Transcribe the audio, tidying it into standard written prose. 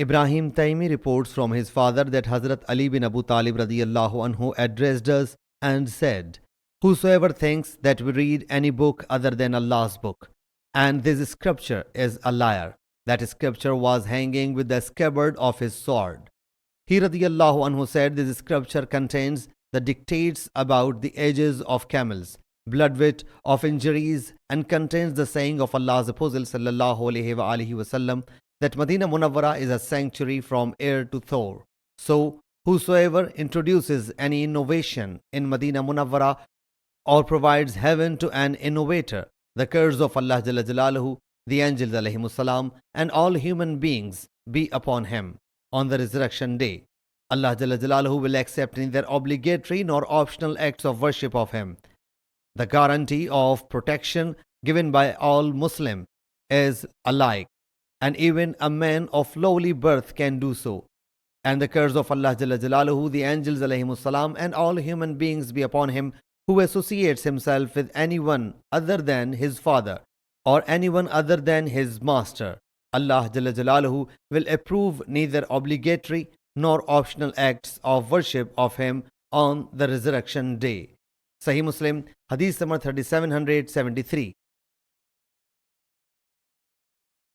Ibrahim Taimi reports from his father that Hazrat Ali bin Abu Talib radiyallahu anhu addressed us and said, "Whosoever thinks that we read any book other than Allah's book, and this scripture is a liar." That scripture was hanging with the scabbard of his sword. He radiyallahu anhu said this scripture contains the dictates about the ages of camels, bloodweight of injuries, and contains the saying of Allah's Apostle sallallahu alaihi wasallam that Medina Munawwara is a sanctuary from air to Thor. So, whosoever introduces any innovation in Medina Munawwara or provides heaven to an innovator, the curse of Allah Jalla Jalaluhu, the angels alayhimus salam, and all human beings be upon him. On the resurrection day, Allah Jalla Jalaluhu will accept neither obligatory nor optional acts of worship of him. The guarantee of protection given by all Muslims is alike, and even a man of lowly birth can do so. And the curse of Allah Jalla Jalaluhu, the angels alayhimus salam, and all human beings be upon him who associates himself with anyone other than his father or anyone other than his master. Allah Jalla Jalaluhu will approve neither obligatory nor optional acts of worship of him on the resurrection day. Sahih Muslim Hadees number 3773.